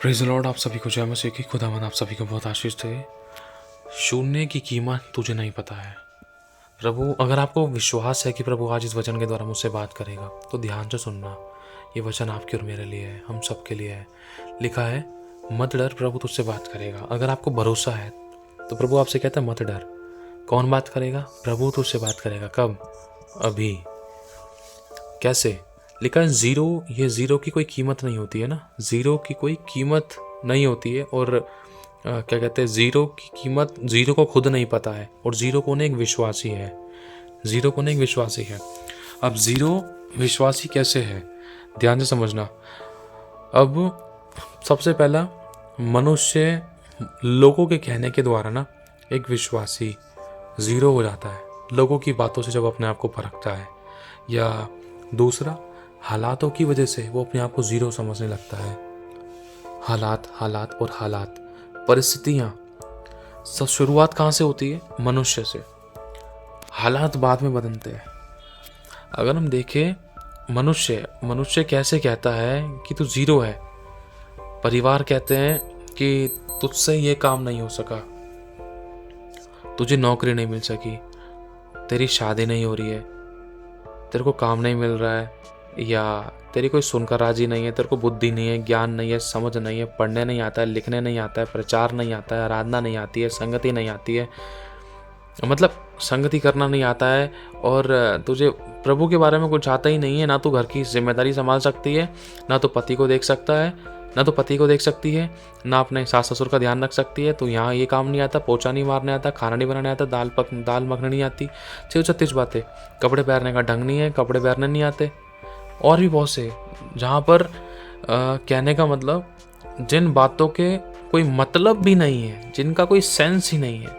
Praise the Lord. आप सभी को जय मसीह की। खुदावंद आप सभी को बहुत आशीष दे। शून्य की कीमत तुझे नहीं पता है। प्रभु, अगर आपको विश्वास है कि प्रभु आज इस वचन के द्वारा मुझसे बात करेगा तो ध्यान से सुनना। ये वचन आपके और मेरे लिए है, हम सब के लिए है। लिखा है, मत डर, प्रभु तुझसे बात करेगा। अगर आपको भरोसा है तो प्रभु आपसे कहता है मत डर। कौन बात करेगा? प्रभु तुझसे बात करेगा। कब? अभी। कैसे? लिखा है ज़ीरो। ये ज़ीरो की कोई कीमत नहीं होती है ना। ज़ीरो की कोई कीमत नहीं होती है। और क्या कहते हैं, ज़ीरो की कीमत ज़ीरो को खुद नहीं पता है। और ज़ीरो कौन है? एक विश्वासी है। ज़ीरो कौन है? एक विश्वासी है। अब ज़ीरो विश्वासी कैसे है, ध्यान से समझना। अब सबसे पहला, मनुष्य लोगों के कहने के द्वारा ना एक विश्वासी ज़ीरो हो जाता है, लोगों की बातों से जब अपने आप को परखता है। या दूसरा, हालातों की वजह से वो अपने आप को ज़ीरो समझने लगता है। हालात, परिस्थितियाँ, सब शुरुआत कहाँ से होती है? मनुष्य से। हालात बाद में बदलते हैं। अगर हम देखें, मनुष्य कैसे कहता है कि तू ज़ीरो है। परिवार कहते हैं कि तुझसे ये काम नहीं हो सका, तुझे नौकरी नहीं मिल सकी, तेरी शादी नहीं हो रही है, तेरे को काम नहीं मिल रहा है, या तेरी कोई सुनकर राजी नहीं है, तेरे को बुद्धि नहीं है, ज्ञान नहीं है, समझ नहीं है, पढ़ने नहीं आता है, लिखने नहीं आता है, प्रचार नहीं आता है, आराधना नहीं आती है, संगति नहीं आती है, मतलब संगति करना नहीं आता है, और तुझे प्रभु के बारे में कुछ आता ही नहीं है। ना तो घर की जिम्मेदारी संभाल सकती है, ना तो पति को देख सकता है, ना तो पति को देख सकती है, ना अपने सास ससुर का ध्यान रख सकती है। तो यहाँ ये काम नहीं आता, पोछा नहीं मारने आता, खाना नहीं बनाने आता, दाल मखनी नहीं आती, 36 बातें। कपड़े पहनने का ढंग नहीं है, कपड़े पहनने नहीं आते। और भी बहुत से, जहाँ पर कहने का मतलब, जिन बातों के कोई मतलब भी नहीं है, जिनका कोई सेंस ही नहीं है,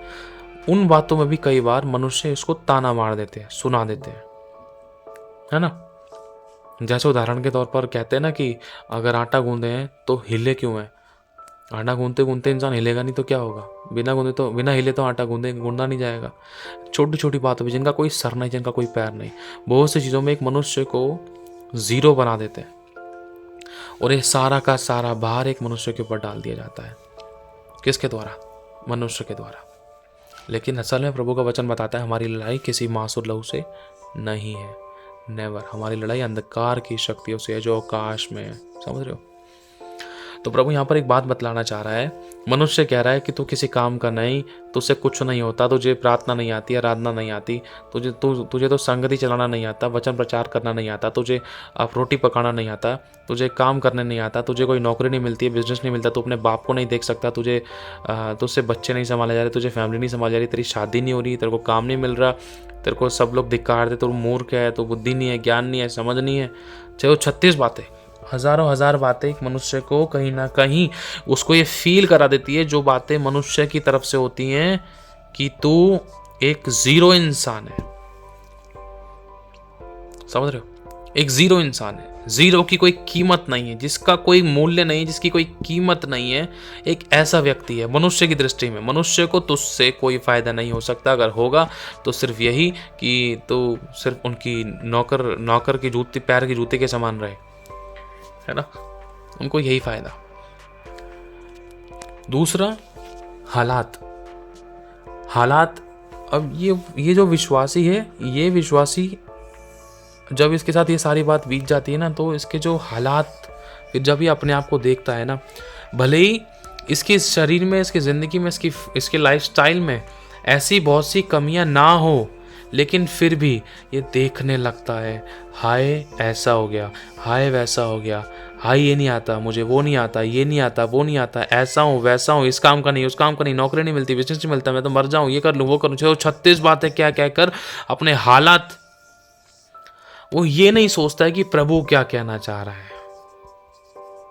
उन बातों में भी कई बार मनुष्य इसको ताना मार देते हैं, सुना देते हैं, है ना। जैसे उदाहरण के तौर पर कहते हैं ना कि अगर आटा गूंदे हैं तो हिले क्यों है? आटा गूंदते गूंदते इंसान हिलेगा नहीं तो क्या होगा? बिना हिले तो आटा गूंदा नहीं जाएगा। छोटी छोटी बातों में जिनका कोई सर नहीं, जिनका कोई पैर नहीं, बहुत सी चीज़ों में एक मनुष्य को ज़ीरो बना देते हैं। और ये सारा का सारा भार एक मनुष्य के ऊपर डाल दिया जाता है। किसके द्वारा? मनुष्य के द्वारा। लेकिन असल में प्रभु का वचन बताता है हमारी लड़ाई किसी मांस और लहू से नहीं है। नेवर। हमारी लड़ाई अंधकार की शक्तियों से है जो आकाश में है। समझ रहे हो? तो प्रभु यहाँ पर एक बात बतलाना चाह रहा है। मनुष्य कह रहा है कि तू किसी काम का नहीं, तुझसे कुछ नहीं होता, तुझे प्रार्थना नहीं आती, आराधना नहीं आती, तुझे तो संगति चलाना नहीं आता, वचन प्रचार करना नहीं आता, तुझे आप रोटी पकाना नहीं आता, तुझे काम करने नहीं आता, तुझे कोई नौकरी नहीं मिलती है, बिजनेस नहीं मिलता, तू अपने बाप को नहीं देख सकता, तुझसे बच्चे नहीं संभाले जा रहे, तुझे फैमिली नहीं संभाली जा रही, तेरी शादी नहीं हो रही, तेरे को काम नहीं मिल रहा, तेरे को सब लोग धिक्कार दे, तू मूर्ख है, तो बुद्धि नहीं है, ज्ञान नहीं है, समझ नहीं है। चाहे वो 36 बातें, हजारों हजार बातें एक मनुष्य को कहीं ना कहीं उसको ये फील करा देती है, जो बातें मनुष्य की तरफ से होती हैं कि तू एक ज़ीरो इंसान है। समझ रहे हो? एक ज़ीरो इंसान है, ज़ीरो की कोई कीमत नहीं है, जिसका कोई मूल्य नहीं है, जिसकी कोई कीमत नहीं है। एक ऐसा व्यक्ति है मनुष्य की दृष्टि में। मनुष्य को तुझसे कोई फायदा नहीं हो सकता। अगर होगा तो सिर्फ यही कि तू सिर्फ उनकी नौकर की जूती, पैर की जूती के समान रहे, है ना। उनको यही फायदा। दूसरा, हालात। अब ये जो विश्वासी है, ये विश्वासी जब इसके साथ ये सारी बात बीत जाती है ना, तो इसके जो हालात, फिर जब ये अपने आप को देखता है ना, भले ही इसके शरीर में, इसकी ज़िंदगी में, इसके लाइफस्टाइल में ऐसी बहुत सी कमियां ना हो, लेकिन फिर भी ये देखने लगता है, हाय ऐसा हो गया, हाय वैसा हो गया, हाय ये नहीं आता मुझे, वो नहीं आता, ये नहीं आता, वो नहीं आता, ऐसा हूँ वैसा हूँ, इस काम का नहीं, उस काम का नहीं, नौकरी नहीं मिलती, बिजनेस नहीं मिलता, मैं तो मर जाऊँ, ये कर लूँ, वो करूँ, चलो 36 बातें क्या क्या कर अपने हालात। वो ये नहीं सोचता है कि प्रभु क्या कहना चाह रहा है,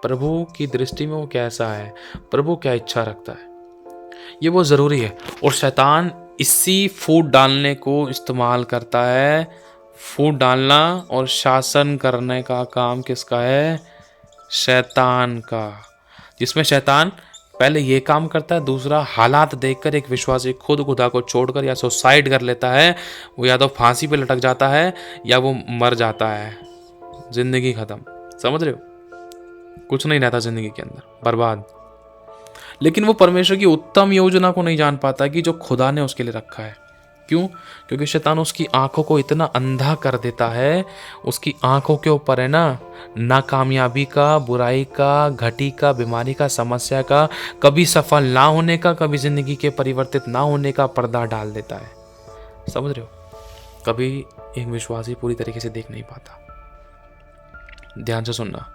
प्रभु की दृष्टि में वो कैसा है, प्रभु क्या इच्छा रखता है, ये बहुत ज़रूरी है। और शैतान इसी फूट डालने को इस्तेमाल करता है। फूट डालना और शासन करने का काम किसका है? शैतान का। जिसमें शैतान पहले ये काम करता है, दूसरा हालात देखकर एक विश्वासी खुद खुदा को छोड़कर या सुसाइड कर लेता है। वो या तो फांसी पे लटक जाता है या वो मर जाता है, जिंदगी खत्म। समझ रहे हो? कुछ नहीं रहता जिंदगी के अंदर, बर्बाद। लेकिन वो परमेश्वर की उत्तम योजना को नहीं जान पाता कि जो खुदा ने उसके लिए रखा है। क्यों? क्योंकि शैतान उसकी आंखों को इतना अंधा कर देता है, उसकी आंखों के ऊपर है ना नाकामयाबी का, बुराई का, घटी का, बीमारी का, समस्या का, कभी सफल ना होने का, कभी जिंदगी के परिवर्तित ना होने का पर्दा डाल देता है। समझ रहे हो? कभी एक विश्वासी पूरी तरीके से देख नहीं पाता। ध्यान से सुनना,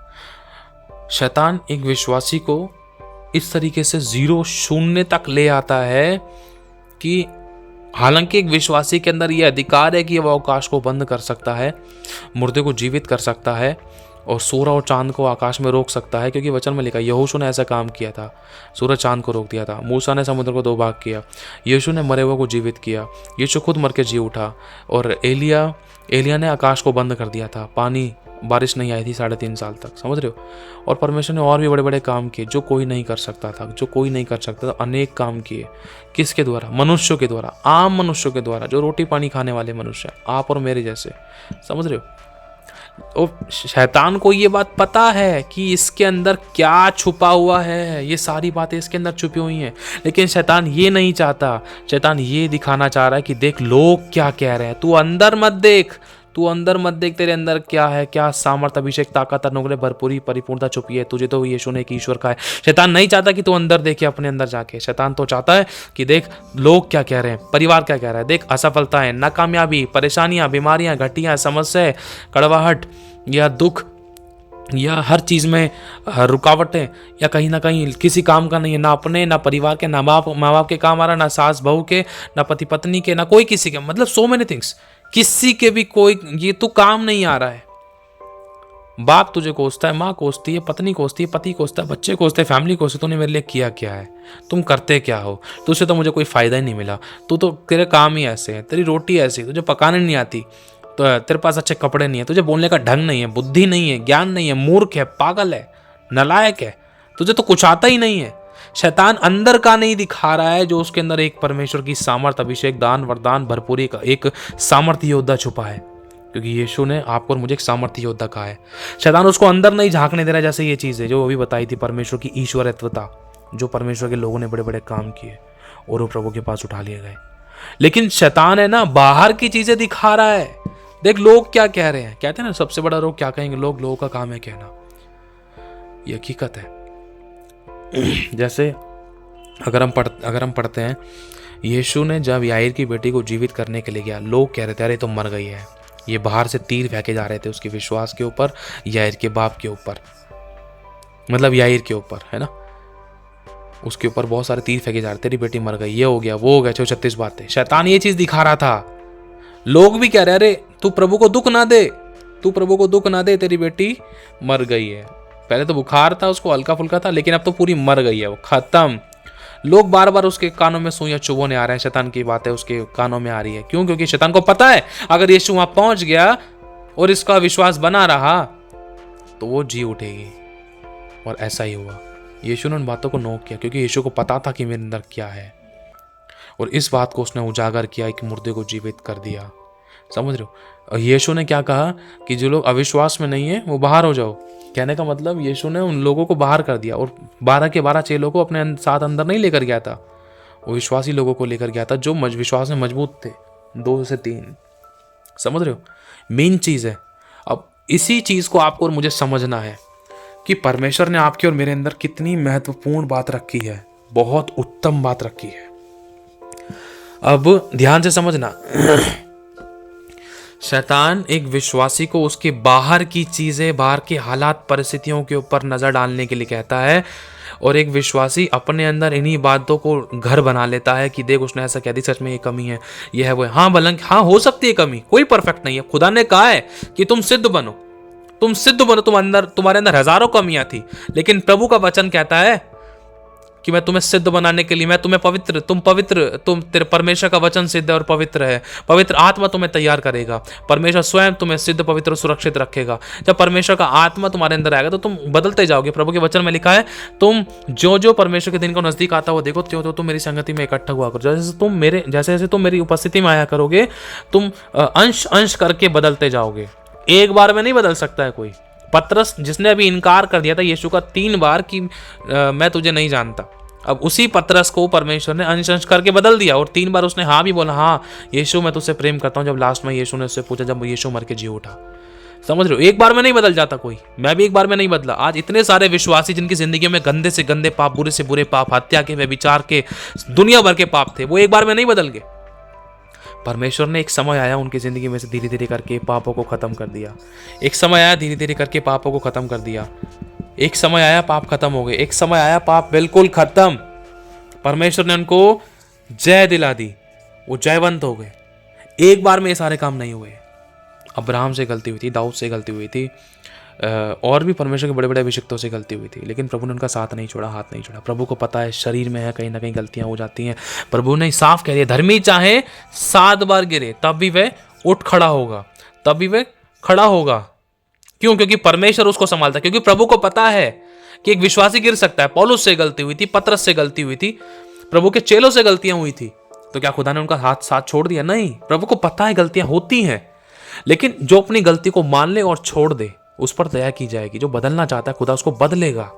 शैतान एक विश्वासी को इस तरीके से जीरो, शून्य तक ले आता है कि हालांकि एक विश्वासी के अंदर यह अधिकार है कि वह अवकाश को बंद कर सकता है, मुर्दे को जीवित कर सकता है और सूरज और चांद को आकाश में रोक सकता है, क्योंकि वचन में लिखा यहोशू ने ऐसा काम किया था, सूरज चांद को रोक दिया था। मूसा ने समुद्र को 2 भाग किया, यीशु ने मरे हुए को जीवित किया, यीशु खुद मर के जी उठा, और एलिया ने आकाश को बंद कर दिया था, पानी बारिश नहीं आई थी 3.5 साल तक। समझ रहे हो? और परमेश्वर ने और भी बड़े बड़े काम किए जो कोई नहीं कर सकता था, अनेक काम किए। किसके द्वारा? मनुष्यों के द्वारा, आम मनुष्यों के द्वारा, जो रोटी पानी खाने वाले मनुष्य, आप और मेरे जैसे। समझ रहे हो? और शैतान को ये बात पता है कि इसके अंदर क्या छुपा हुआ है, ये सारी बातें इसके अंदर छुपी हुई हैं, लेकिन शैतान ये नहीं चाहता। शैतान ये दिखाना चाह रहा है कि देख लोग क्या कह रहे हैं, तू अंदर मत देख, तेरे अंदर क्या है, क्या सामर्थ्य, अभिषेक, ताकत, अनुग्रह, भरपूरी, परिपूर्णता छुपी है, तुझे तो यीशु ने एक ईश्वर का है। शैतान नहीं चाहता कि तू अंदर देखे, अपने अंदर जाके। शैतान तो चाहता है कि देख लोग क्या कह रहे हैं, परिवार क्या कह रहा है, देख असफलताएं, नाकामयाबी, परेशानियां, बीमारियां, घटियां, समस्याएं, कड़वाहट या दुख, या हर चीज़ में रुकावटें, या कहीं ना कहीं किसी काम का नहीं है, ना अपने, ना परिवार के, ना माँ बाप के काम आ रहा, ना सास बहू के, ना पति पत्नी के, ना कोई किसी के, मतलब सो मेनी थिंग्स, किसी के भी कोई ये तो काम नहीं आ रहा है। बाप तुझे कोसता है, माँ कोसती है, पत्नी कोसती है, पति कोसता है, बच्चे कोसते हैं, फैमिली कोसती। तूने मेरे लिए किया क्या है? तुम करते क्या हो? तुझसे तो मुझे कोई फायदा ही नहीं मिला, तू तो, तेरे काम ही ऐसे हैं, तेरी रोटी ऐसी, तुझे पकाने नहीं आती, तो तेरे पास अच्छे कपड़े नहीं है, तुझे बोलने का ढंग नहीं है, बुद्धि नहीं है, ज्ञान नहीं है, मूर्ख है, पागल है, नालायक है, तुझे तो कुछ आता ही नहीं है। शैतान अंदर का नहीं दिखा रहा है, जो उसके अंदर एक परमेश्वर की सामर्थ, अभिषेक, दान, वरदान, भरपूरी का एक सामर्थ्य योद्धा छुपा है, क्योंकि यीशु ने आपको और मुझे एक सामर्थ्य योद्धा कहा है। शैतान उसको अंदर नहीं झांकने दे रहा। जैसे ये चीज़ है जो अभी बताई थी, परमेश्वर की ईश्वरत्वता, जो परमेश्वर के लोगों ने बड़े बड़े काम किए और वो प्रभु के पास उठा लिए गए। लेकिन शैतान है ना, बाहर की चीजें दिखा रहा है। देख लोग क्या कह रहे हैं, कहते हैं ना सबसे बड़ा रोग क्या कहेंगे लोग, लोगों का काम है कहना। ये हकीकत है। जैसे अगर हम पढ़ते हैं, यीशु ने जब याईर की बेटी को जीवित करने के लिए गया, लोग कह रहे थे अरे तो मर गई है। ये बाहर से तीर फेंके जा रहे थे उसके विश्वास के ऊपर, याईर के बाप के ऊपर, मतलब याईर के ऊपर, है ना, उसके ऊपर बहुत सारे तीर फेंके जा रहे थे, तेरी बेटी मर गई, ये हो गया, वो हो गया, 36 बातें। शैतान ये चीज दिखा रहा था। लोग भी कह रहे अरे तू प्रभु को दुख ना दे, तू प्रभु को दुख ना दे, तेरी बेटी मर गई है। पहले तो बुखार था, उसको हल्का फुल्का था, लेकिन अब तो पूरी मर गई है, वो खत्म। लोग बार बार उसके कानों में सुइयां चुभोने आ रहे हैं, शैतान की बातें उसके कानों में आ रही है। क्यों? क्योंकि शैतान को पता है अगर यीशु वहां पहुंच गया और इसका विश्वास बना रहा तो वो जी उठेगी। और ऐसा ही हुआ। यीशु ने उन बातों को नोट किया, क्योंकि यीशु को पता था कि मेरे अंदर क्या है, और इस बात को उसने उजागर किया, एक मुर्दे को जीवित कर दिया। समझ रहे हो? और यीशु ने क्या कहा कि जो लोग अविश्वास में नहीं है वो बाहर हो जाओ। कहने का मतलब यीशु ने उन लोगों को बाहर कर दिया, और 12 के 12 चेलों को अपने साथ अंदर नहीं लेकर गया था, वो विश्वासी लोगों को लेकर गया था जो विश्वास में मजबूत थे, 2 से 3। समझ रहे हो? मेन चीज है। अब इसी चीज को आपको और मुझे समझना है कि परमेश्वर ने आपके और मेरे अंदर कितनी महत्वपूर्ण बात रखी है, बहुत उत्तम बात रखी है। अब ध्यान से समझना, शैतान एक विश्वासी को उसके बाहर की चीजें, बाहर के हालात, परिस्थितियों के ऊपर नजर डालने के लिए कहता है, और एक विश्वासी अपने अंदर इन्हीं बातों को घर बना लेता है कि देख उसने ऐसा कह दी, सच में ये कमी है, ये है वो है। हाँ भलंग, हाँ हो सकती है कमी, कोई परफेक्ट नहीं है। खुदा ने कहा है कि तुम सिद्ध बनो, तुम सिद्ध बनो, तुम्हारे अंदर हजारों कमियां थी, लेकिन प्रभु का वचन कहता है कि मैं तुम्हें सिद्ध बनाने के लिए, मैं तुम्हें पवित्र, तुम तेरे परमेश्वर का वचन सिद्ध और पवित्र है, पवित्र आत्मा तुम्हें तैयार करेगा, परमेश्वर स्वयं तुम्हें सिद्ध, पवित्र और सुरक्षित रखेगा। जब परमेश्वर का आत्मा तुम्हारे अंदर आएगा तो तुम बदलते जाओगे। प्रभु के वचन में लिखा है, तुम जो जो परमेश्वर के दिन को नजदीक आता हो देखो, त्यों तुम मेरी संगति में इकट्ठा हुआ करो। जैसे जैसे तुम मेरी उपस्थिति में आया करोगे, तुम अंश अंश करके बदलते जाओगे। एक बार में नहीं बदल सकता है कोई, पतरस जिसने अभी इनकार कर दिया था यीशु का 3 बार कि मैं तुझे नहीं जानता, अब उसी पतरस को परमेश्वर ने अंश करके बदल दिया और 3 बार उसने हाँ भी बोला, हाँ यीशु मैं तुझसे प्रेम करता हूँ। जब लास्ट में यीशु ने उससे पूछा, जब यीशु मर के जी उठा। समझ रहे हो, एक बार में नहीं बदल जाता कोई, मैं भी एक बार में नहीं बदला। आज इतने सारे विश्वासी जिनकी जिंदगी में गंदे से गंदे पाप, बुरे से बुरे पाप, हत्या के, व्यभिचार के, दुनिया भर के पाप थे, वो एक बार में नहीं बदल गए। परमेश्वर ने एक समय आया उनकी जिंदगी में से धीरे धीरे करके पापों को खत्म कर दिया। एक समय आया धीरे धीरे करके पापों को खत्म कर दिया। एक समय आया पाप खत्म हो गए। एक समय आया पाप बिल्कुल खत्म, परमेश्वर ने उनको जय दिला दी, वो जयवंत हो गए। एक बार में ये सारे काम नहीं हुए। अब्राहम से गलती हुई थी, दाऊद से गलती हुई थी, और भी परमेश्वर के बड़े बड़े अभिषिक्तों से गलती हुई थी, लेकिन प्रभु ने उनका साथ नहीं छोड़ा, हाथ नहीं छोड़ा। प्रभु को पता है शरीर में है, कहीं ना कहीं गलतियां हो जाती हैं। प्रभु ने साफ कह दिया, धर्मी चाहे 7 बार गिरे तब भी वह उठ खड़ा होगा, तब भी वह खड़ा होगा। क्यों? क्योंकि परमेश्वर उसको संभालता है। क्योंकि प्रभु को पता है कि एक विश्वासी गिर सकता है। पौलुस से गलती हुई थी, पतरस से गलती हुई थी, प्रभु के चेलों से गलतियां हुई थी, तो क्या खुदा ने उनका हाथ साथ छोड़ दिया? नहीं। प्रभु को पता है गलतियां होती हैं, लेकिन जो अपनी गलती को मान ले और छोड़ दे, उस पर दया की जाएगी। जो बदलना चाहता है खुदा उसको बदलेगा।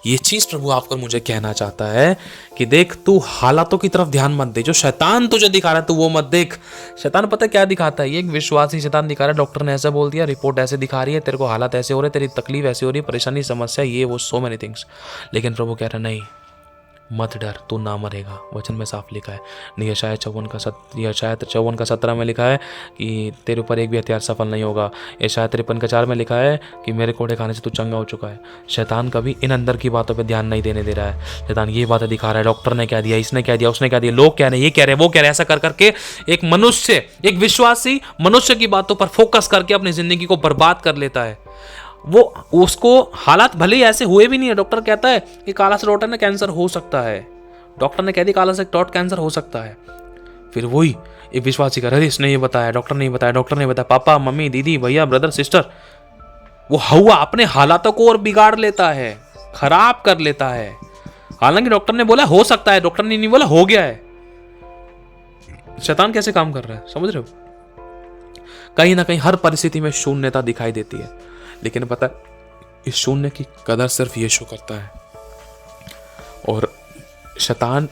ये चीज प्रभु आपको मुझे कहना चाहता है कि देख, तू हालातों की तरफ ध्यान मत दे। जो शैतान तुझे दिखा रहा है तू वो मत देख। शैतान पता क्या दिखाता है? ये एक विश्वासी शैतान दिखा रहा है, डॉक्टर ने ऐसा बोल दिया, रिपोर्ट ऐसे दिखा रही है, तेरे को हालात ऐसे हो रहे, तेरी तकलीफ ऐसी हो रही है, परेशानी, समस्या, ये वो, सो मेनी थिंग्स। लेकिन प्रभु कह रहा है नहीं, मत डर, तू ना मरेगा। वचन में साफ लिखा है, यशायाह 54 का 17 में लिखा है कि तेरे ऊपर एक भी हथियार सफल नहीं होगा। यशायाह 53 का 4 में लिखा है कि मेरे कोड़े खाने से तू चंगा हो चुका है। शैतान कभी इन अंदर की बातों पे ध्यान नहीं देने दे रहा है। शैतान ये बातें दिखा रहा है, डॉक्टर ने कह दिया, इसने कह दिया, उसने कह दिया, लोग कह रहे हैं, ये कह रहे हैं, वो कह रहे हैं, ऐसा कर करके एक मनुष्य, एक विश्वासी मनुष्य की बातों पर फोकस करके अपनी जिंदगी को बर्बाद कर लेता है। वो उसको हालात भले ही ऐसे हुए भी नहीं है। डॉक्टर कहता है कि काला स्लोट में कैंसर हो सकता है, डॉक्टर ने कह दिया काला स्लोट कैंसर हो सकता है। फिर वही एक विश्वासी कर, अरे इसने ये बताया, डॉक्टर ने बताया, डॉक्टर ने बताया, पापा मम्मी दीदी भैया ब्रदर सिस्टर, वो हुआ अपने हालातों को और बिगाड़ लेता है, खराब कर लेता है। हालांकि डॉक्टर ने बोला हो सकता है, डॉक्टर ने नहीं बोला हो गया है। शैतान कैसे काम कर रहा है, समझ रहे हो? कहीं ना कहीं हर परिस्थिति में शून्यता दिखाई देती है, लेकिन पता है इस शून्य की कदर सिर्फ यीशु करता है। और शैतान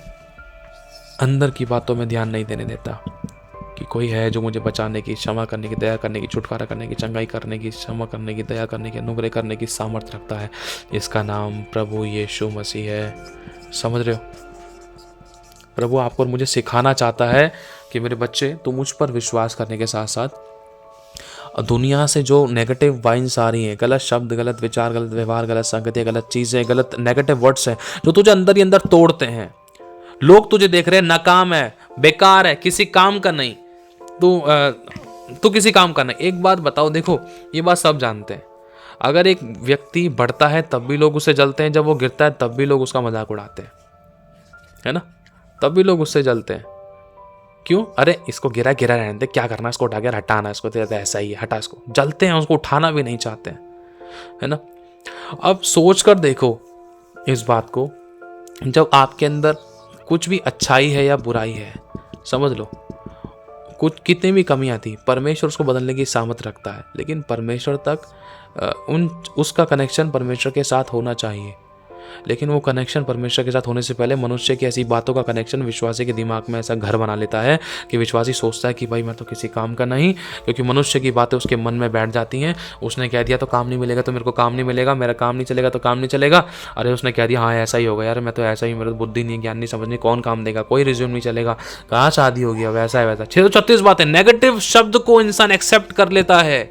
अंदर की बातों में ध्यान नहीं देने देता कि कोई है जो मुझे बचाने की, क्षमा करने की, दया करने की, छुटकारा करने की, चंगाई करने की, क्षमा करने की, दया करने की, अनुग्रह करने की सामर्थ्य रखता है। इसका नाम प्रभु यीशु मसीह है। समझ रहे हो? प्रभु आपको और मुझे सिखाना चाहता है कि मेरे बच्चे, तुम मुझ पर विश्वास करने के साथ साथ दुनिया से जो नेगेटिव वाइन्स आ रही हैं, गलत शब्द, गलत विचार, गलत व्यवहार, गलत संगतियाँ, गलत चीज़ें, गलत नेगेटिव वर्ड्स हैं जो तुझे अंदर ही अंदर तोड़ते हैं। लोग तुझे देख रहे हैं नाकाम है, बेकार है, किसी काम का नहीं, तू किसी काम का नहीं। एक बात बताओ, देखो ये बात सब जानते हैं, अगर एक व्यक्ति बढ़ता है तब भी लोग उससे जलते हैं, जब वो गिरता है तब भी लोग उसका मजाक उड़ाते हैं, है ना? तब भी लोग उससे जलते हैं। क्यों? अरे इसको गिरा गिरा रहने दे, क्या करना, इसको उठा के हटाना, इसको तो ऐसा ही है, हटा इसको। जलते हैं, उसको उठाना भी नहीं चाहते हैं, है ना? अब सोच कर देखो इस बात को, जब आपके अंदर कुछ भी अच्छाई है या बुराई है, समझ लो, कुछ कितनी भी कमियां थी, परमेश्वर उसको बदलने की सामर्थ्य रखता है। लेकिन परमेश्वर तक उसका कनेक्शन परमेश्वर के साथ होना चाहिए। लेकिन वो कनेक्शन परमेश्वर के साथ होने से पहले मनुष्य की ऐसी बातों का कनेक्शन विश्वासी के दिमाग में ऐसा घर बना लेता है कि विश्वासी सोचता है कि भाई मैं तो किसी काम का नहीं, क्योंकि मनुष्य की बातें उसके मन में बैठ जाती हैं। उसने कह दिया तो काम नहीं मिलेगा, तो मेरे को काम नहीं मिलेगा, मेरा काम नहीं चलेगा तो काम नहीं चलेगा। अरे उसने कह दिया हाँ ऐसा ही होगा, यार मैं तो ऐसा ही, मेरे बुद्धि नहीं, ज्ञान नहीं, समझ नहीं, कौन काम देगा, कोई रिज्यूम नहीं चलेगा, कहाँ शादी होगी, वैसा है वैसा। 636 बातें, नेगेटिव शब्द को इंसान एक्सेप्ट कर लेता है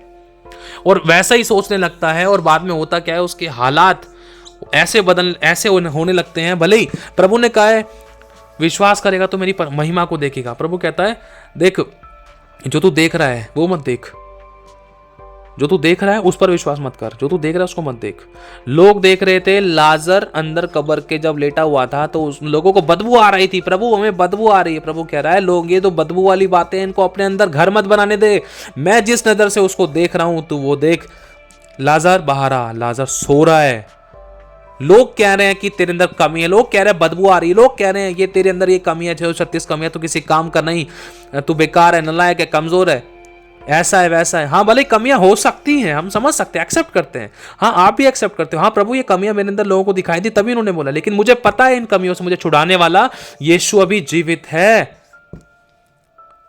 और वैसा ही सोचने लगता है। और बाद में होता क्या है, उसके हालात ऐसे होने लगते हैं। भले ही प्रभु ने कहा है विश्वास करेगा तो मेरी महिमा को देखेगा। प्रभु कहता है देख, जो तू देख रहा है वो मत देख, जो तू देख रहा है उस पर विश्वास मत कर, जो तू देख रहा है उसको मत देख। लोग देख रहे थे लाजर अंदर कब्र के जब लेटा हुआ था तो उस लोगों को बदबू आ रही थी। प्रभु हमें बदबू आ रही है। प्रभु कह रहा है लोग ये तो बदबू वाली बातें, इनको अपने अंदर घर मत बनाने दे। मैं जिस नजर से उसको देख रहा हूं तू वो देख। लाजर बाहर आ, लाजर सो रहा है। लोग कह रहे हैं कि तेरे अंदर कमी है, लोग कह रहे हैं बदबू आ रही है, लोग कह रहे हैं ये तेरे अंदर ये कमी है, 636 कमी है, तू किसी काम का नहीं, तू बेकार है, नालायक है, कमजोर है। ऐसा है वैसा है। हाँ, भले कमियां हो सकती हैं, हम समझ सकते हैं, एक्सेप्ट करते हैं। हाँ, आप भी एक्सेप्ट करते हो, हाँ प्रभु ये कमियां मेरे अंदर लोगों को दिखाई दी तभी उन्होंने बोला, लेकिन मुझे पता है इन कमियों से मुझे छुड़ाने वाला यीशु अभी जीवित है।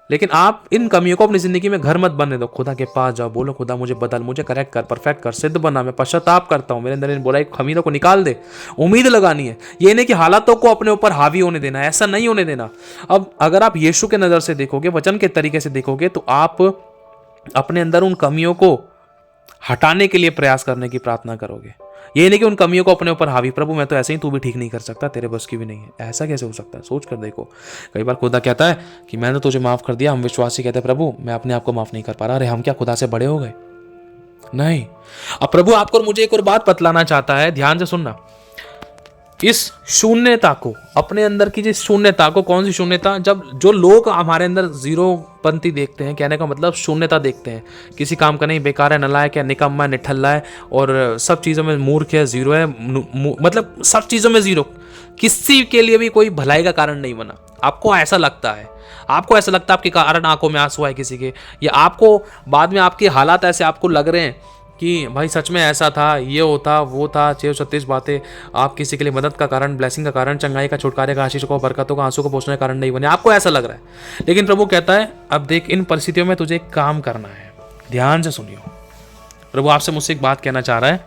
लेकिन आप इन कमियों को अपनी जिंदगी में घर मत बनने दो। खुदा के पास जाओ, बोलो खुदा मुझे बदल, मुझे करेक्ट कर, परफेक्ट कर, सिद्ध बना, मैं पश्चाताप करता हूं, मेरे अंदर इन बुराई खमीरों को निकाल दे। उम्मीद लगानी है, ये नहीं कि हालातों को अपने ऊपर हावी होने देना, ऐसा नहीं होने देना। अब अगर आप यीशु के नजर से देखोगे, वचन के तरीके से देखोगे, तो आप अपने अंदर उन कमियों को हटाने के लिए प्रयास करने की प्रार्थना करोगे। ये नहीं कि उन कमियों को अपने ऊपर हावी, प्रभु मैं तो ऐसे ही, तू भी ठीक नहीं कर सकता, तेरे बस की भी नहीं है। ऐसा कैसे हो सकता है? सोच कर देखो। कई बार खुदा कहता है कि मैंने तुझे माफ कर दिया, हम विश्वासी कहते हैं प्रभु मैं अपने आप को माफ नहीं कर पा रहा। अरे हम क्या खुदा से बड़े हो गए? नहीं। अब प्रभु आपको और मुझे एक और बात बतलाना चाहता है, ध्यान से सुनना। इस शून्यता को, अपने अंदर की जिस शून्यता को, कौन सी शून्यता? जब जो लोग हमारे अंदर जीरोपंथी देखते हैं, कहने का मतलब शून्यता देखते हैं, किसी काम का नहीं, बेकार है, नालायक है, निकम्मा है, निठल्ला है और सब चीज़ों में मूर्ख है, जीरो है, मतलब सब चीज़ों में जीरो, किसी के लिए भी कोई भलाई का कारण नहीं बना। आपको ऐसा लगता है, आपको ऐसा लगता है आपके कारण आंखों में आंसू आए किसी के, या आपको बाद में आपके हालात ऐसे आपको लग रहे हैं कि भाई सच में ऐसा था, ये होता वो था, 636 बातें आप किसी के लिए मदद का कारण, ब्लेसिंग का कारण, चंगाई का, छुटकारे का, आशीष को, बरकतों का, आंसू को पहुंचने का कारण नहीं बने। आपको ऐसा लग रहा है, लेकिन प्रभु कहता है अब देख इन परिस्थितियों में तुझे एक काम करना है। ध्यान से सुनियो, प्रभु आपसे मुझसे एक बात कहना चाह रहा है।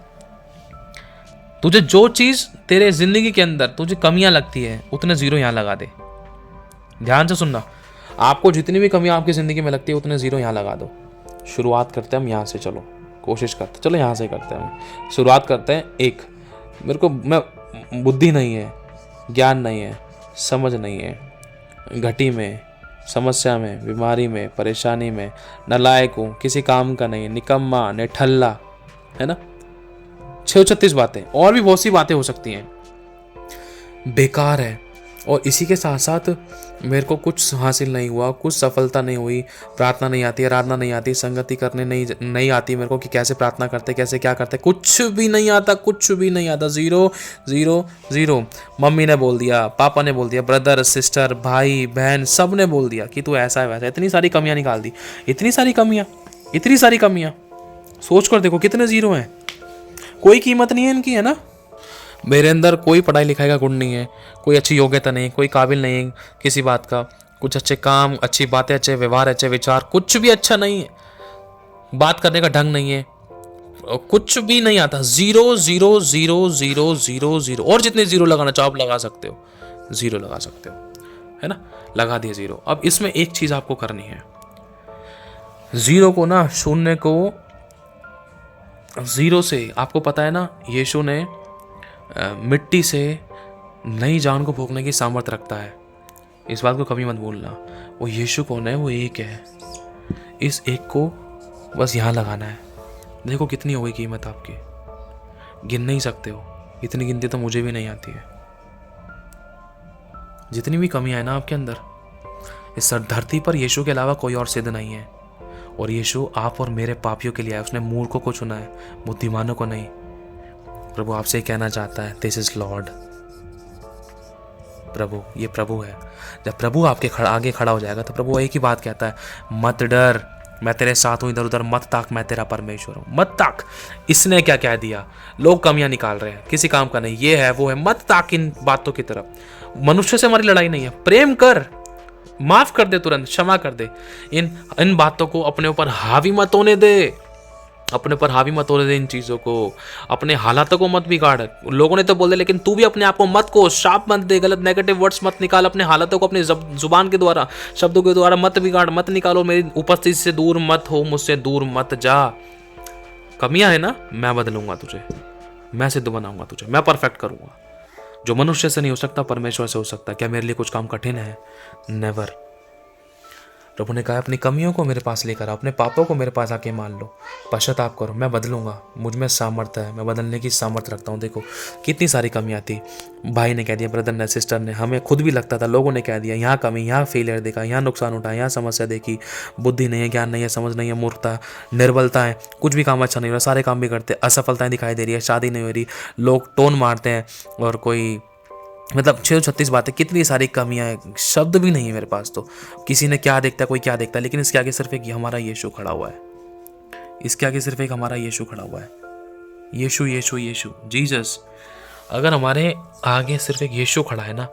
तुझे जो चीज तेरे जिंदगी के अंदर तुझे कमियां लगती है, उतने जीरो यहां लगा दे। ध्यान से सुनना, आपको जितनी भी कमियां आपकी जिंदगी में लगती है, उतने जीरो यहां लगा दो। शुरुआत करते हैं हम यहां से, चलो कोशिश करते, चलो यहाँ से करते हैं, शुरुआत करते हैं। एक, मैं बुद्धि नहीं है, ज्ञान नहीं है, समझ नहीं है, घटी में, समस्या में, बीमारी में, परेशानी में, नालायक हूँ, किसी काम का नहीं, निकम्मा, निठल्ला, है ना, 636 बातें, और भी बहुत सी बातें हो सकती हैं, बेकार है। और इसी के साथ साथ मेरे को कुछ हासिल नहीं हुआ, कुछ सफलता नहीं हुई, प्रार्थना नहीं आती, आराधना नहीं आती, संगति करने नहीं आती मेरे को, कि कैसे प्रार्थना करते, कैसे क्या करते, कुछ भी नहीं आता, कुछ भी नहीं आता, जीरो जीरो जीरो। मम्मी ने बोल दिया, पापा ने बोल दिया, ब्रदर सिस्टर, भाई बहन, सब ने बोल दिया कि तू ऐसा है वैसा, इतनी सारी कमियां निकाल दी, इतनी सारी कमियां, सोच कर देखो कितने जीरो हैं। कोई कीमत नहीं है इनकी, है ना। मेरे अंदर कोई पढ़ाई लिखाई का गुण नहीं है, कोई अच्छी योग्यता नहीं, कोई काबिल नहीं है किसी बात का, कुछ अच्छे काम, अच्छी बातें, अच्छे व्यवहार, अच्छे विचार, कुछ भी अच्छा नहीं है, बात करने का ढंग नहीं है, कुछ भी नहीं आता। Zero zero zero zero zero zero, और जितने जीरो लगाना चाहो आप लगा सकते हो, जीरो लगा सकते हो, है ना, लगा दिए जीरो। अब इसमें एक चीज आपको करनी है, जीरो को ना, शून्य को जीरो से, आपको पता है ना यीशु ने मिट्टी से नई जान को फूंकने की सामर्थ्य रखता है, इस बात को कभी मत भूलना। वो यीशु कौन है? वो एक है। इस एक को बस यहाँ लगाना है। देखो कितनी हो गई कीमत आपकी, गिन नहीं सकते हो, इतनी गिनती तो मुझे भी नहीं आती है। जितनी भी कमियां है ना आपके अंदर, इस धरती पर यीशु के अलावा कोई और सिद्ध नहीं है, और यीशु आप और मेरे पापियों के लिए आया। उसने मूर्खों को चुना है, बुद्धिमानों को नहीं। प्रभु आपसे कहना चाहता है, दिस इज लॉर्ड। प्रभु, ये प्रभु है। जब प्रभु आपके आगे खड़ा हो जाएगा तो प्रभु एक ही बात कहता है, मत डर, मैं तेरे साथ हूं, इधर उधर मत ताक, मैं तेरा परमेश्वर हूं। मत ताक, इसने क्या कह दिया, लोग कमियां निकाल रहे हैं, किसी काम का नहीं, ये है वो है, मत ताक इन बातों की तरफ। मनुष्य से हमारी लड़ाई नहीं है, प्रेम कर, माफ कर दे, तुरंत क्षमा कर दे। इन बातों को अपने ऊपर हावी मत होने दे, अपने पर हावी मत होने दे इन चीज़ों को, अपने हालातों को मत बिगाड़। लोगों ने तो बोल दे, लेकिन तू भी अपने आप को मत को शाप मत दे, गलत नेगेटिव वर्ड्स मत निकाल, अपने हालातों को अपनी जुबान के द्वारा, शब्दों के द्वारा मत बिगाड़, मत निकालो। मेरी उपस्थिति से दूर मत हो, मुझसे दूर मत जा। कमियां है ना, मैं बदलूंगा तुझे, मैं सिद्ध बनाऊंगा तुझे, मैं परफेक्ट करूंगा। जो मनुष्य से नहीं हो सकता, परमेश्वर से हो सकता। क्या मेरे लिए कुछ काम कठिन है? नेवर। प्रभु ने कहा, अपनी कमियों को मेरे पास लेकर आओ, अपने पापों को मेरे पास आके मान लो, पश्चाताप करो, मैं बदलूंगा, मुझ में सामर्थ्य है, मैं बदलने की सामर्थ्य रखता हूँ। देखो कितनी सारी कमियां थी, भाई ने कह दिया, ब्रदर ने, सिस्टर ने, हमें खुद भी लगता था, लोगों ने कह दिया, यहाँ कमी, यहाँ फेलियर देखा, यहाँ नुकसान उठाया, यहाँ समस्या देखी, बुद्धि नहीं है, ज्ञान नहीं है, समझ नहीं है, मूर्खता, निर्बलता है, कुछ भी काम अच्छा नहीं हो रहा, सारे काम भी करते, असफलताएं दिखाई दे रही है, शादी नहीं हो रही, लोग टोन मारते हैं, और कोई मतलब 636 बातें, कितनी सारी कमियां हैं, शब्द भी नहीं है मेरे पास। तो किसी ने क्या देखता है, कोई क्या देखता है, लेकिन इसके आगे सिर्फ एक हमारा यीशु खड़ा हुआ है। इसके आगे सिर्फ एक हमारा यीशु खड़ा हुआ है। यीशु यीशु यीशु, जीसस। अगर हमारे आगे सिर्फ एक यीशु खड़ा है ना,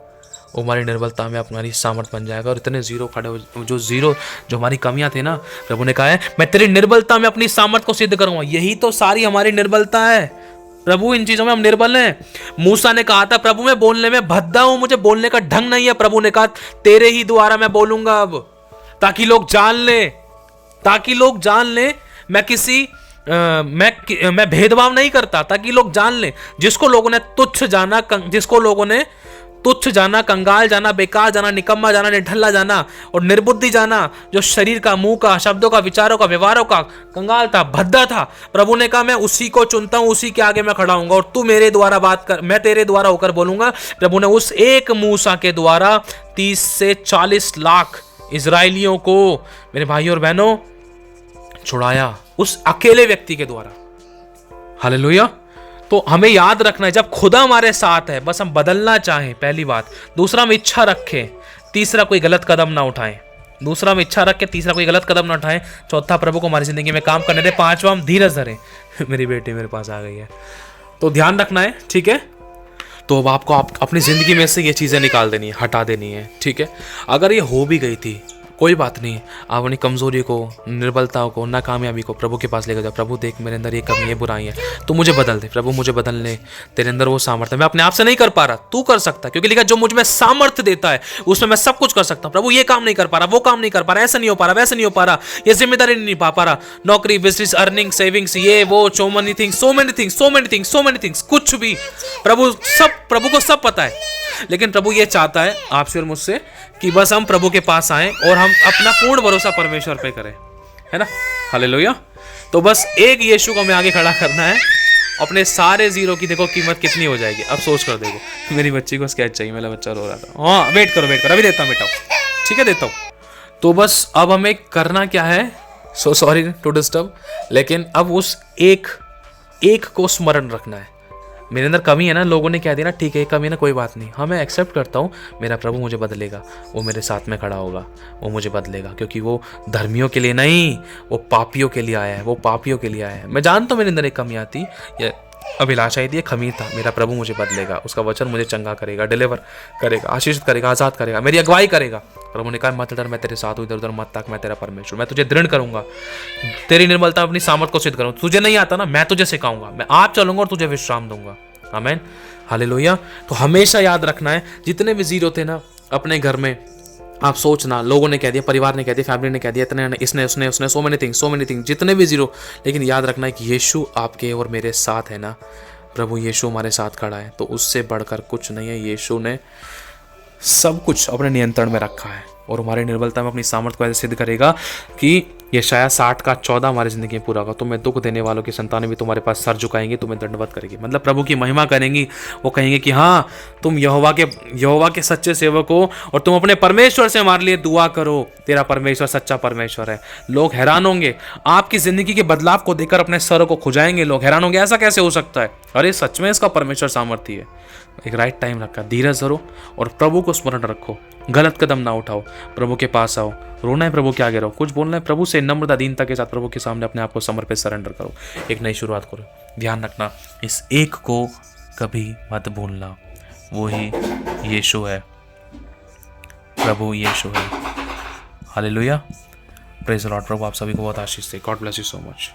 वो हमारी निर्बलता में हमारी सामर्थ बन जाएगा। और इतने जीरो खड़े हो, जो हमारी कमियां थी ना, प्रभु ने कहा है मैं तेरी निर्बलता में अपनी सामर्थ को सिद्ध करूंगा। यही तो सारी हमारी निर्बलता है प्रभु, इन चीजों में हम निर्बल हैं। मूसा ने कहा था प्रभु मैं बोलने में भद्दा हूं, मुझे बोलने का ढंग नहीं है। प्रभु ने कहा तेरे ही द्वारा मैं बोलूंगा अब, ताकि लोग जान ले मैं किसी मैं भेदभाव नहीं करता, ताकि लोग जान ले। जिसको लोगों ने तुच्छ जाना, कंगाल जाना, बेकार जाना, निकम्मा जाना, निठल्ला जाना और निर्बुद्धि जाना, जो शरीर का, मुंह का, शब्दों का, विचारों का, व्यवहारों का कंगाल था, भद्दा था, प्रभु ने कहा मैं उसी को चुनता हूं, उसी के आगे मैं खड़ा हूंगा और तू मेरे द्वारा बात कर, मैं तेरे द्वारा होकर बोलूंगा। प्रभु ने उस एक मूसा के द्वारा 30 से 40 लाख इजरायलियों को, मेरे भाइयों और बहनों, छुड़ाया, उस अकेले व्यक्ति के द्वारा। हालेलुया। तो हमें याद रखना है, जब खुदा हमारे साथ है, बस हम बदलना चाहें, पहली बात। दूसरा, हम इच्छा रखें। तीसरा, कोई गलत कदम ना उठाएं। दूसरा, हम इच्छा रखें। तीसरा, कोई गलत कदम ना उठाएं। चौथा, प्रभु को हमारी जिंदगी में काम करने दें। पांचवा, हम धीरज धरें। मेरी बेटी मेरे पास आ गई है, तो ध्यान रखना है, ठीक है। तो अब आपको अपनी जिंदगी में से ये चीजें निकाल देनी है, हटा देनी है, ठीक है। अगर ये हो भी गई थी, कोई बात नहीं, आप अपनी कमजोरी को, निर्बलताओं को, नाकामयाबी को प्रभु के पास लेकर जाओ। प्रभु देख मेरे अंदर ये कमी है, बुराई है, तू मुझे बदल दे। प्रभु मुझे बदल ले, तेरे अंदर वो सामर्थ्य, मैं अपने आप से नहीं कर पा रहा, तू कर सकता है, क्योंकि लिखा जो मुझ में सामर्थ्य देता है उसमें मैं सब कुछ कर सकता हूँ। प्रभु ये काम नहीं कर पा रहा, वो काम नहीं कर पा रहा, ऐसा नहीं हो पा रहा, वैसा नहीं हो पा रहा, ये जिम्मेदारी नहीं पा रहा, नौकरी, बिजनेस, अर्निंग, सेविंग्स, ये वो, सो मेनी थिंग्स, कुछ भी प्रभु को सब पता है। लेकिन प्रभु ये चाहता है आपसे और मुझसे कि बस हम प्रभु के पास आएं और हम अपना पूर्ण भरोसा परमेश्वर पे करें, है ना। हालेलुया। तो बस एक यीशु को हमें आगे खड़ा करना है। अपने सारे जीरो की देखो कीमत कितनी हो जाएगी, अब सोच कर देखो। मेरी बच्ची को स्केच चाहिए, मेरा बच्चा रो रहा था। हाँ, वेट करो, अभी देता हूँ बेटा, ठीक है, देता हूँ। तो बस अब हमें करना क्या है, सो सॉरी टू डिस्टर्ब, लेकिन अब उस एक को स्मरण रखना है। मेरे अंदर कमी है ना, लोगों ने कह दिया ना, ठीक है कमी है ना, कोई बात नहीं, हाँ मैं एक्सेप्ट करता हूँ, मेरा प्रभु मुझे बदलेगा, वो मेरे साथ में खड़ा होगा, वो मुझे बदलेगा, क्योंकि वो धर्मियों के लिए नहीं, वो पापियों के लिए आया है, वो पापियों के लिए आया है। मैं जानता हूँ मेरे अंदर एक कमी आती, ये अभिलाषा थी, खमीर था, मेरा प्रभु मुझे बदलेगा, उसका वचन मुझे चंगा करेगा, डिलीवर करेगा, आशीषित करेगा, आज़ाद करेगा, मेरी अगुवाई करेगा। प्रभु ने कहा मत डर, मैं तेरे साथ हूँ, इधर उधर मत ताक, मैं तेरा परमेश्वर, मैं तुझे दृढ़ करूंगा, तेरी निर्बलता अपनी सामर्थ को सिद्ध करूंगा, तुझे नहीं आता ना, मैं तुझे सिखाऊंगा, मैं आप चलूंगा और तुझे विश्राम दूंगा। आमीन, हालेलुया। तो हमेशा याद रखना है, जितने भी जीरो थे ना अपने घर में, आप सोचना, लोगों ने कह दिया, परिवार ने कह दिया, फैमिली ने कह दिया, इतने इसने उसने सो मेनी थिंग्स, जितने भी जीरो, लेकिन याद रखना है कि यीशु आपके और मेरे साथ है ना। प्रभु यीशु हमारे साथ खड़ा है, तो उससे बढ़कर कुछ नहीं है। यीशु ने सब कुछ अपने नियंत्रण में रखा है और हमारी निर्बलता में अपनी सामर्थ को ऐसे सिद्ध करेगा कि यशायाह 60:14 हमारी जिंदगी में पूरा होगा। तुम्हें दुख देने वालों की संतानें भी तुम्हारे पास सर झुकाएंगी, तुम्हें दंडवत करेगी, मतलब प्रभु की महिमा करेंगी। वो कहेंगे कि हाँ, तुम यहोवा के सच्चे सेवक हो और तुम अपने परमेश्वर से हमारे लिए दुआ करो, तेरा परमेश्वर सच्चा परमेश्वर है। लोग हैरान होंगे, आपकी जिंदगी के बदलाव को देखकर अपने सरों को खुजाएंगे। लोग हैरान होंगे, ऐसा कैसे हो सकता है, अरे सच में इसका परमेश्वर सामर्थ्य है। एक राइट टाइम रखा, धीरज धरो और प्रभु को स्मरण रखो, गलत कदम ना उठाओ, प्रभु के पास आओ, रोना है प्रभु के आगे रहो, कुछ बोलना है प्रभु से नम्रता दीनता के साथ प्रभु के सामने अपने आप को समर्पित सरेंडर करो, एक नई शुरुआत करो। ध्यान रखना, इस एक को कभी मत भूलना, वो ही यीशु है, प्रभु यीशु है। Hallelujah, praise the lord. प्रभु आप सभी को बहुत आशीष दे। God bless you so much.